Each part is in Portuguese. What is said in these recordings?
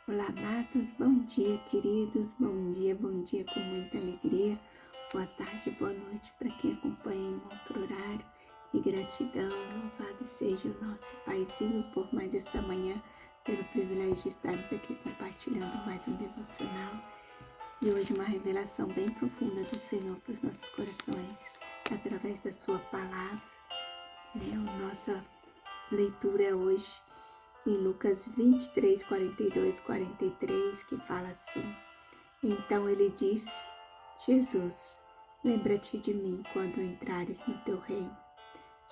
Olá, amados, bom dia, queridos, bom dia com muita alegria, boa tarde, boa noite para quem acompanha em outro horário e gratidão, louvado seja o nosso Paizinho por mais essa manhã, pelo privilégio de estarmos aqui compartilhando mais um devocional e hoje uma revelação bem profunda do Senhor para os nossos corações, através da sua palavra, Nossa leitura hoje em Lucas 23, 42, 43, que fala assim: Então ele disse, Jesus, lembra-te de mim quando entrares no teu reino.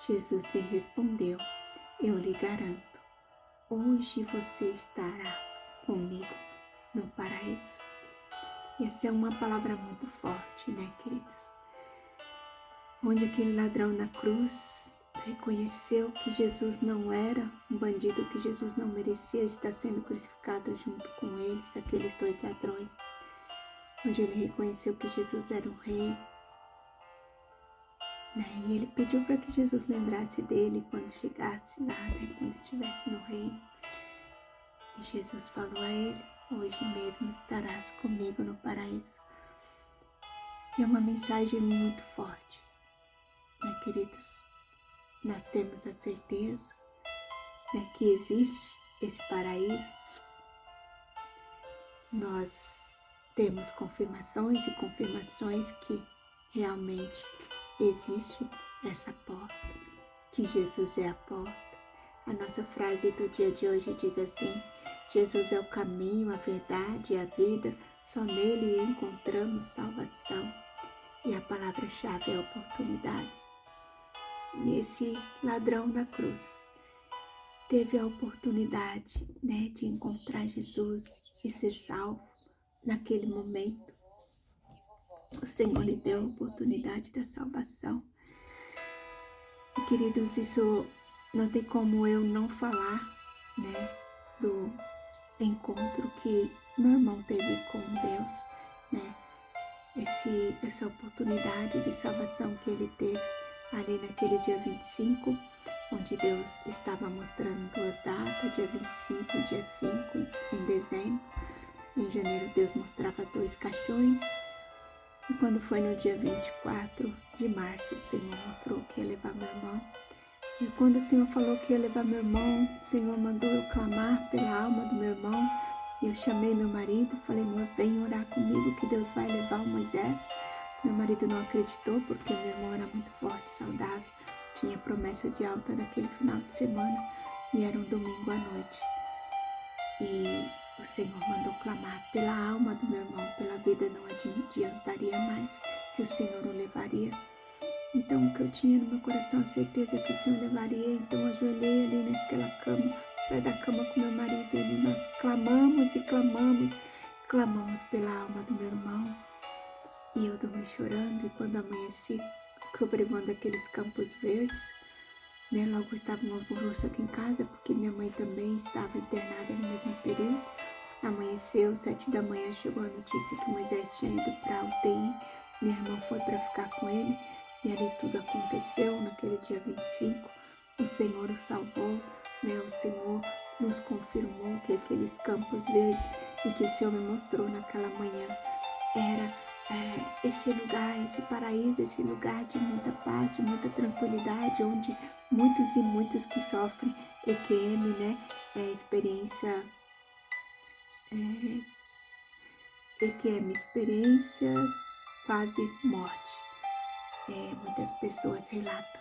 Jesus lhe respondeu, eu lhe garanto, hoje você estará comigo no paraíso. Essa é uma palavra muito forte, né, queridos? Onde aquele ladrão na cruz reconheceu que Jesus não era um bandido, que Jesus não merecia estar sendo crucificado junto com eles, aqueles dois ladrões. Onde ele reconheceu que Jesus era o rei. E ele pediu para que Jesus lembrasse dele quando chegasse lá, quando estivesse no reino. E Jesus falou a ele, hoje mesmo estarás comigo no paraíso. E é uma mensagem muito forte, queridos? Nós temos a certeza que existe esse paraíso. Nós temos confirmações e confirmações que realmente existe essa porta, que Jesus é a porta. A nossa frase do dia de hoje diz assim: Jesus é o caminho, a verdade e a vida, só nele encontramos salvação. E a palavra-chave é oportunidades. E esse ladrão da cruz teve a oportunidade, de encontrar Jesus e ser salvo naquele momento. O Senhor lhe deu a oportunidade da salvação. E, queridos, isso não tem como eu não falar, do encontro que meu irmão teve com Deus, essa oportunidade de salvação que ele teve ali naquele dia 25, onde Deus estava mostrando duas datas, dia 25 e dia 5 em dezembro. Em janeiro Deus mostrava 2 caixões, e quando foi no dia 24 de março, o Senhor mostrou que ia levar meu irmão. E quando o Senhor falou que ia levar meu irmão, o Senhor mandou eu clamar pela alma do meu irmão. E eu chamei meu marido, falei, amor, vem orar comigo que Deus vai levar o Moisés. Meu marido não acreditou porque meu irmão era muito forte, saudável, tinha promessa de alta naquele final de semana e era um domingo à noite. E o Senhor mandou clamar pela alma do meu irmão, pela vida não adiantaria mais, que o Senhor o levaria. Então, o que eu tinha no meu coração, a certeza que o Senhor levaria, então eu ajoelhei ali naquela cama, perto da cama com meu marido, e nós clamamos e clamamos pela alma do meu irmão. E eu dormi chorando, e quando amanheci, sobrevoando aqueles campos verdes, logo estava um alvoroço aqui em casa, porque minha mãe também estava internada no mesmo período. Amanheceu, 7 da manhã, chegou a notícia que Moisés tinha ido para a UTI, minha irmã foi para ficar com ele, e ali tudo aconteceu naquele dia 25, o Senhor o salvou, o Senhor nos confirmou que aqueles campos verdes em que o Senhor me mostrou naquela manhã era esse lugar, esse paraíso, esse lugar de muita paz, de muita tranquilidade, onde muitos e muitos que sofrem EQM, experiência EQM, experiência quase morte. Muitas pessoas relatam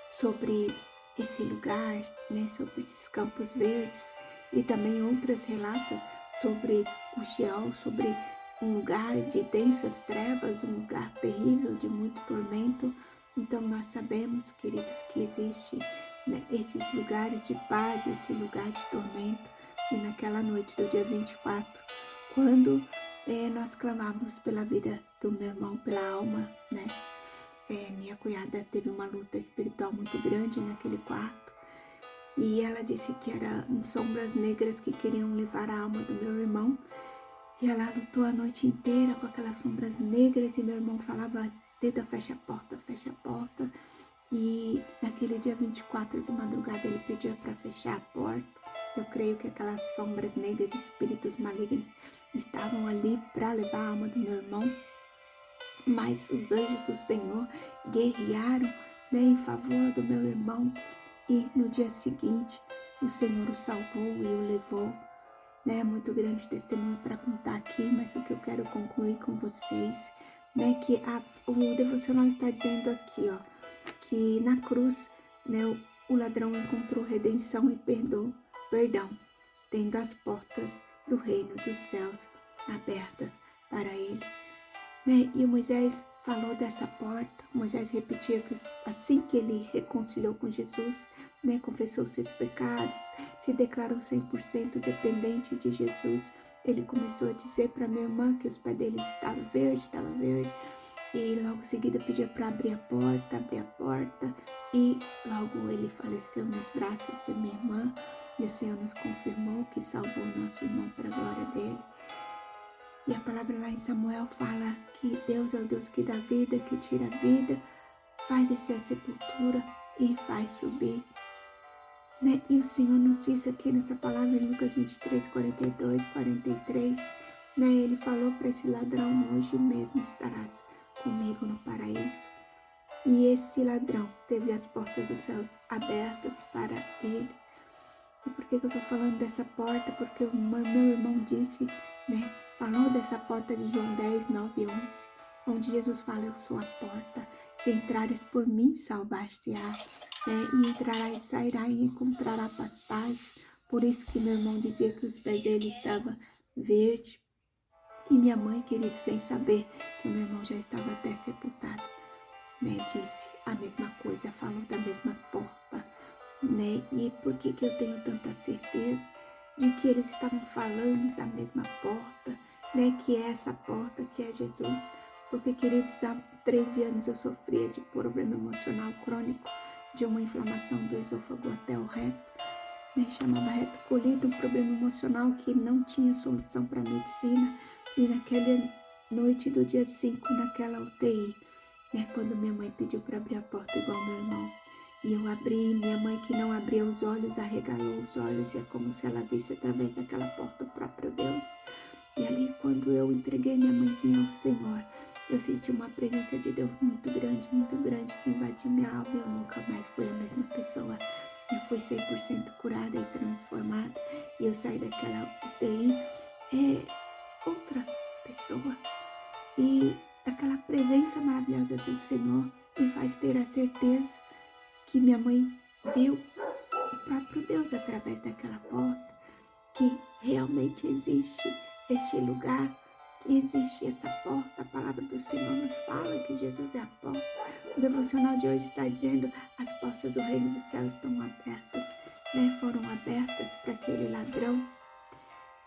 sobre esse lugar, sobre esses campos verdes, e também outras relatam sobre o Sheol, sobre um lugar de densas trevas, um lugar terrível de muito tormento. Então nós sabemos, queridos, que existe esses lugares de paz, esse lugar de tormento. E naquela noite do dia 24, quando nós clamávamos pela vida do meu irmão, pela alma, minha cunhada teve uma luta espiritual muito grande naquele quarto, e ela disse que eram sombras negras que queriam levar a alma do meu irmão, e ela lutou a noite inteira com aquelas sombras negras, e meu irmão falava, Teta, fecha a porta, e naquele dia 24 de madrugada ele pediu para fechar a porta, Eu creio que aquelas sombras negras, espíritos malignos, estavam ali para levar a alma do meu irmão. Mas os anjos do Senhor guerrearam, né, em favor do meu irmão. E no dia seguinte, o Senhor o salvou e o levou. É muito grande testemunho para contar aqui, mas o que eu quero concluir com vocês, né, que o devocional está dizendo aqui, ó, que na cruz, né, o ladrão encontrou redenção e perdão, tendo as portas do reino dos céus abertas para ele. Né? E o Moisés falou dessa porta. Moisés repetia que assim que ele reconciliou com Jesus, né, confessou seus pecados, se declarou 100% dependente de Jesus, ele começou a dizer para minha irmã que os pés dele estavam verdes, e logo em seguida pedia para abrir a porta, e logo ele faleceu nos braços de minha irmã, e o Senhor nos confirmou que salvou nosso irmão para a glória dele. E a palavra lá em Samuel fala que Deus é o Deus que dá vida, que tira a vida, faz descer a sepultura e faz subir. Né? E o Senhor nos disse aqui nessa palavra em Lucas 23, 42, 43, né? Ele falou para esse ladrão: hoje mesmo estarás comigo no paraíso. E esse ladrão teve as portas dos céus abertas para ele. E por que eu estou falando dessa porta? Porque o meu irmão disse, né? Falou dessa porta de João 10, 9 e 11, onde Jesus fala: eu sou a porta, se entrares por mim, salvar-se-á, né? E entrará e sairá e encontrará pastagem. Por isso que meu irmão dizia que os pés dele estavam verdes. E minha mãe, querido, sem saber que o meu irmão já estava até sepultado, né? Disse a mesma coisa, falou da mesma porta, né? E por que eu tenho tanta certeza de que eles estavam falando da mesma porta, né? Que é essa porta que é Jesus. Porque, queridos, há 13 anos eu sofria de problema emocional crônico, de uma inflamação do esôfago até o reto, né? Chamava reto colido, um problema emocional que não tinha solução para a medicina. E naquela noite do dia 5, naquela UTI, né? Quando minha mãe pediu para abrir a porta igual meu irmão, e eu abri, minha mãe, que não abria os olhos, arregalou os olhos, e é como se ela visse através daquela porta o próprio Deus. E ali, quando eu entreguei minha mãezinha ao Senhor, eu senti uma presença de Deus muito grande, que invadiu minha alma, e eu nunca mais fui a mesma pessoa. Eu fui 100% curada e transformada, e eu saí daquela UTI outra pessoa. E aquela presença maravilhosa do Senhor me faz ter a certeza que minha mãe viu o próprio Deus através daquela porta, que realmente existe este lugar, que existe essa porta. A palavra do Senhor nos fala que Jesus é a porta. O devocional de hoje está dizendo: as portas do reino dos céus estão abertas, né? Foram abertas para aquele ladrão.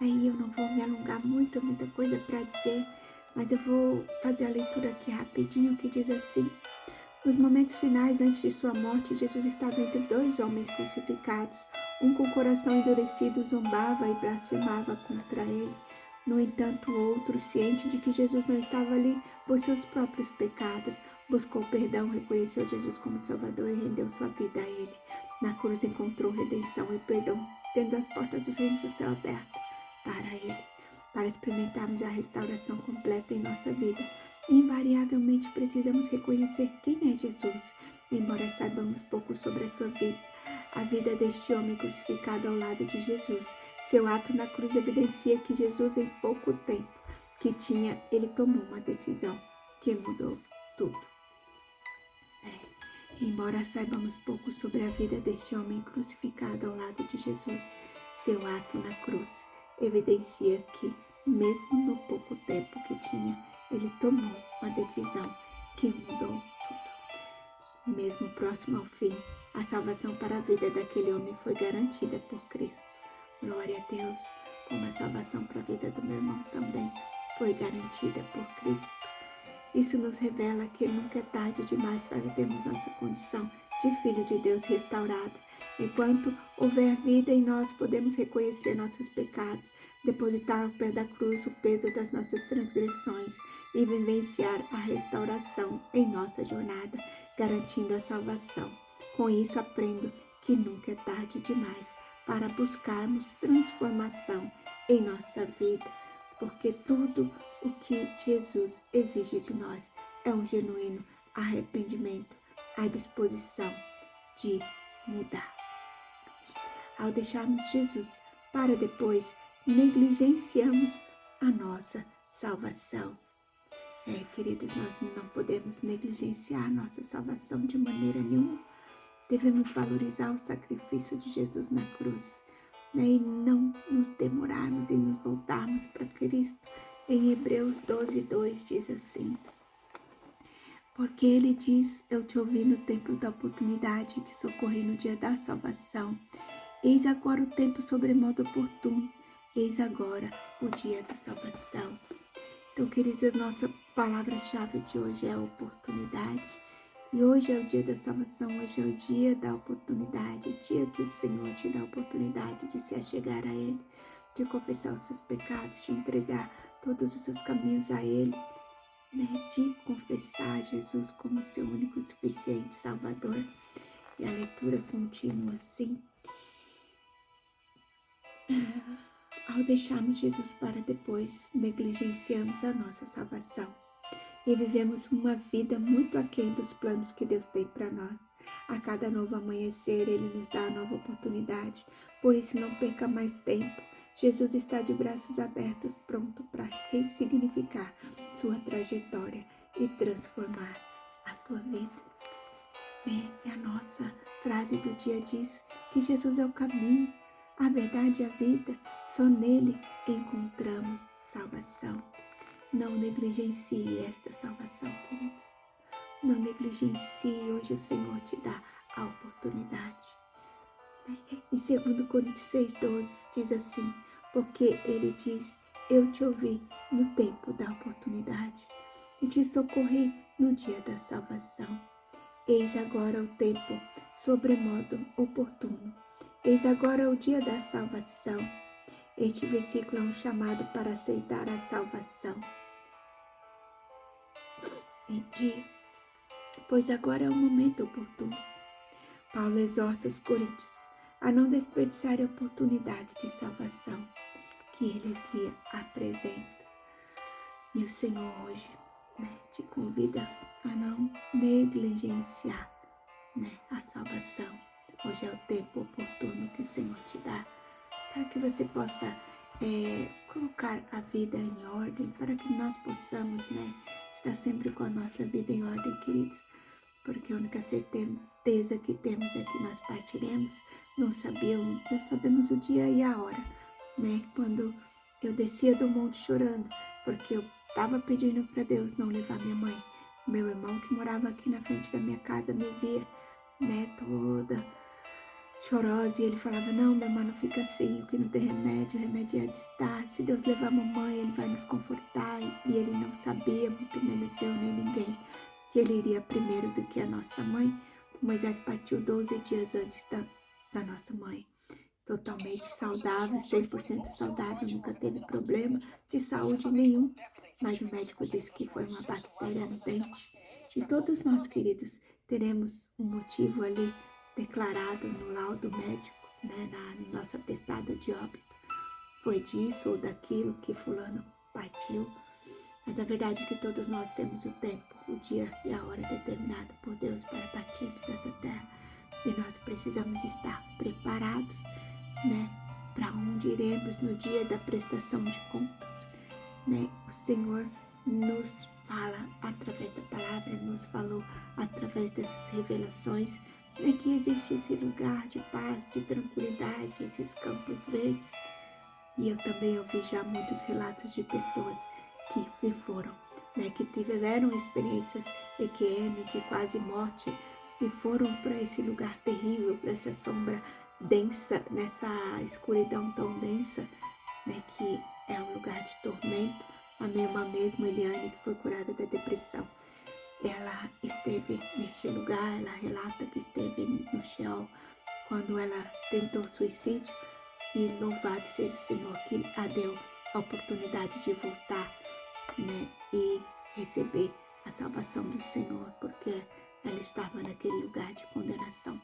Aí eu não vou me alongar muita coisa para dizer, mas eu vou fazer a leitura aqui rapidinho, que diz assim: nos momentos finais, antes de sua morte, Jesus estava entre dois homens crucificados. Um com o coração endurecido zombava e blasfemava contra ele. No entanto, o outro, ciente de que Jesus não estava ali por seus próprios pecados, buscou perdão, reconheceu Jesus como Salvador e rendeu sua vida a ele. Na cruz encontrou redenção e perdão, tendo as portas dos reinos do céu abertas para ele, para experimentarmos a restauração completa em nossa vida. Invariavelmente precisamos reconhecer quem é Jesus, embora saibamos pouco sobre a sua vida. A vida deste homem crucificado ao lado de Jesus. Seu ato na cruz evidencia que Jesus, em pouco tempo que tinha, ele tomou uma decisão que mudou tudo. Embora saibamos pouco sobre a vida deste homem crucificado ao lado de Jesus, seu ato na cruz evidencia que, mesmo no pouco tempo que tinha, ele tomou uma decisão que mudou tudo. Mesmo próximo ao fim, a salvação para a vida daquele homem foi garantida por Cristo. Glória a Deus, como a salvação para a vida do meu irmão também foi garantida por Cristo. Isso nos revela que nunca é tarde demais para termos nossa condição de filho de Deus restaurada. Enquanto houver vida em nós, podemos reconhecer nossos pecados, depositar ao pé da cruz o peso das nossas transgressões e vivenciar a restauração em nossa jornada, garantindo a salvação. Com isso, aprendo que nunca é tarde demais para buscarmos transformação em nossa vida, porque tudo o que Jesus exige de nós é um genuíno arrependimento, a disposição de mudar. Ao deixarmos Jesus para depois, negligenciamos a nossa salvação. Queridos, nós não podemos negligenciar a nossa salvação de maneira nenhuma. Devemos valorizar o sacrifício de Jesus na cruz, e não nos demorarmos e nos voltarmos para Cristo. Em Hebreus 12:2 diz assim: porque ele diz, eu te ouvi no tempo da oportunidade, te socorri no dia da salvação. Eis agora o tempo sobremodo oportuno, eis agora o dia da salvação. Então, queridos, a nossa palavra-chave de hoje é a oportunidade. E hoje é o dia da salvação, hoje é o dia da oportunidade, o dia que o Senhor te dá a oportunidade de se achegar a Ele, de confessar os seus pecados, de entregar todos os seus caminhos a Ele, de confessar Jesus como seu único e suficiente Salvador. E a leitura continua assim: ao deixarmos Jesus para depois, negligenciamos a nossa salvação e vivemos uma vida muito aquém dos planos que Deus tem para nós. A cada novo amanhecer, Ele nos dá uma nova oportunidade, por isso não perca mais tempo. Jesus está de braços abertos, pronto para ressignificar sua trajetória e transformar a tua vida. E a nossa frase do dia diz que Jesus é o caminho, a verdade e a vida. Só nele encontramos salvação. Não negligencie esta salvação, queridos. Não negligencie, hoje o Senhor te dá a oportunidade. Em 2 Coríntios 6:12 diz assim: porque ele diz, eu te ouvi no tempo da oportunidade e te socorri no dia da salvação. Eis agora o tempo sobremodo oportuno. Eis agora o dia da salvação. Este versículo é um chamado para aceitar a salvação. Pois agora é o momento oportuno. Paulo exorta os coríntios a não desperdiçar a oportunidade de salvação que eles lhe apresentam. E o Senhor hoje te convida a não negligenciar a salvação. Hoje é o tempo oportuno que o Senhor te dá para que você possa colocar a vida em ordem, para que nós possamos estar sempre com a nossa vida em ordem, queridos, porque a única certeza que temos é que nós partiremos. Não sabemos o dia e a hora, quando eu descia do monte chorando, porque eu estava pedindo para Deus não levar minha mãe, meu irmão que morava aqui na frente da minha casa me via, toda chorosa, e ele falava, não, minha irmã, não fica assim, o que não tem remédio, o remédio é estar, se Deus levar a mamãe, Ele vai nos confortar, e ele não sabia, muito menos eu nem ninguém, que ele iria primeiro do que a nossa mãe. Moisés partiu 12 dias antes da nossa mãe, totalmente saudável, 100% saudável, nunca teve problema de saúde nenhum, mas o médico disse que foi uma bactéria no dente. E todos nós, queridos, teremos um motivo ali declarado no laudo médico, no nosso atestado de óbito. Foi disso ou daquilo que fulano partiu. Mas a verdade é que todos nós temos o tempo, o dia e a hora determinado por Deus para partirmos dessa terra. E nós precisamos estar preparados, para onde iremos no dia da prestação de contas. O Senhor nos fala através da palavra, nos falou através dessas revelações, que existe esse lugar de paz, de tranquilidade, esses campos verdes. E eu também ouvi já muitos relatos de pessoas que foram, que tiveram experiências EQM de quase morte e foram para esse lugar terrível, para essa sombra densa, nessa escuridão tão densa, que é um lugar de tormento. A minha irmã mesmo, Eliane, que foi curada da depressão, ela esteve neste lugar, ela relata que esteve no Sheol quando ela tentou suicídio, e louvado seja o Senhor que a deu a oportunidade de voltar, e receber a salvação do Senhor, porque ela estava naquele lugar de condenação.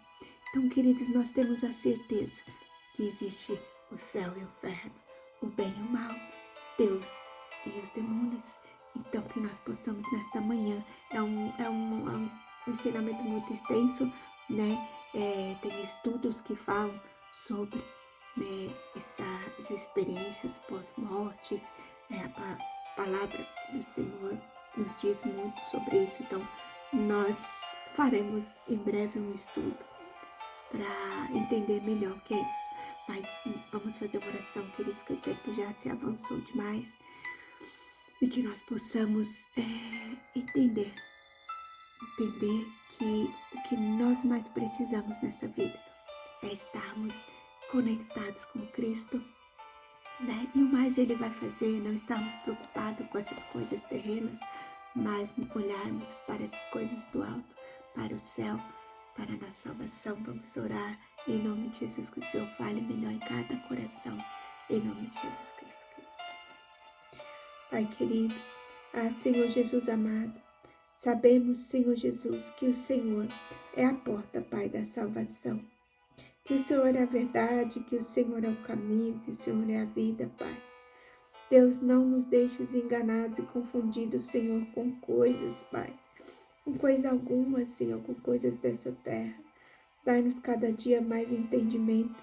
Então, queridos, nós temos a certeza que existe o céu e o inferno, o bem e o mal, Deus e os demônios. Então, que nós possamos nesta manhã, é um ensinamento muito extenso, né? Tem estudos que falam sobre, né, essas experiências pós-mortes, a palavra do Senhor nos diz muito sobre isso. Então, nós faremos em breve um estudo para entender melhor o que é isso. Mas vamos fazer uma oração, queridos, que o tempo já se avançou demais e que nós possamos entender que o que nós mais precisamos nessa vida é estarmos conectados com Cristo, né? E o mais Ele vai fazer, não estarmos preocupados com essas coisas terrenas, mas olharmos para as coisas do alto, para o céu, para a nossa salvação. Vamos orar em nome de Jesus, que o Senhor fale melhor em cada coração, em nome de Jesus Cristo. Pai querido, Senhor Jesus amado, sabemos, Senhor Jesus, que o Senhor é a porta, Pai, da salvação. Que o Senhor é a verdade, que o Senhor é o caminho, que o Senhor é a vida, Pai. Deus, não nos deixes enganados e confundidos, Senhor, com coisas, Pai. Com coisa alguma, Senhor, com coisas dessa terra. Dai-nos cada dia mais entendimento.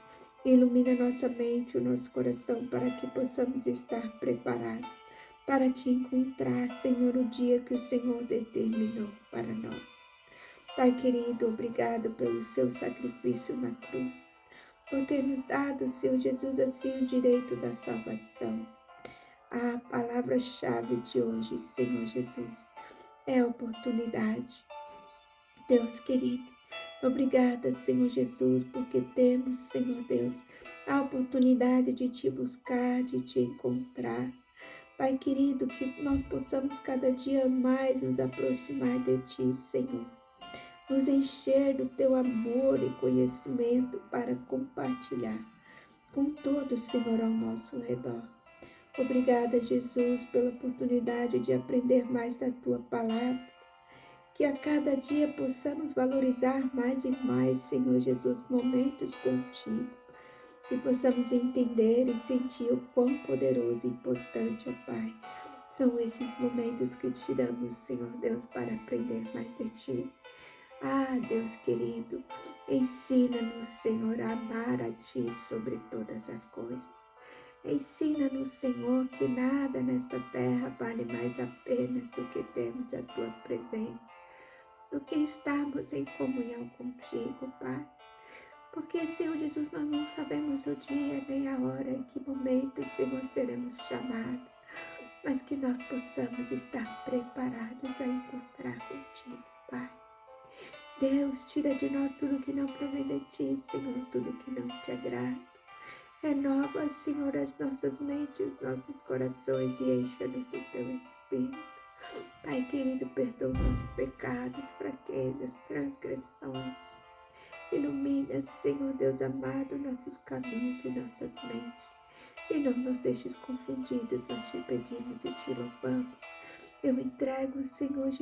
Ilumina nossa mente, o nosso coração, para que possamos estar preparados para te encontrar, Senhor, o dia que o Senhor determinou para nós. Pai querido, obrigado pelo seu sacrifício na cruz, por ter nos dado, Senhor Jesus, assim o direito da salvação. A palavra-chave de hoje, Senhor Jesus, é a oportunidade. Deus querido, obrigada, Senhor Jesus, porque temos, Senhor Deus, a oportunidade de te buscar, de te encontrar. Pai querido, que nós possamos cada dia mais nos aproximar de ti, Senhor. Nos encher do teu amor e conhecimento para compartilhar com todos, Senhor, ao nosso redor. Obrigada, Jesus, pela oportunidade de aprender mais da tua palavra. Que a cada dia possamos valorizar mais e mais, Senhor Jesus, momentos contigo. Que possamos entender e sentir o quão poderoso e importante, ó Pai, são esses momentos que tiramos, Senhor Deus, para aprender mais de ti. Deus querido, ensina-nos, Senhor, a amar a ti sobre todas as coisas. Ensina-nos, Senhor, que nada nesta terra vale mais a pena do que termos a tua presença, do que estarmos em comunhão contigo, Pai. Porque, Senhor Jesus, nós não sabemos o dia nem a hora, em que momento, Senhor, seremos chamados, mas que nós possamos estar preparados a encontrar contigo, Pai. Deus, tira de nós tudo que não provém de ti, Senhor, tudo que não te agrada. Renova, Senhor, as nossas mentes, nossos corações e encha-nos do teu Espírito. Pai querido, perdoa os nossos pecados, fraquezas, transgressões. Ilumina, Senhor Deus amado, nossos caminhos e nossas mentes. E não nos deixes confundidos, nós te pedimos e te louvamos. Eu entrego, Senhor Jesus,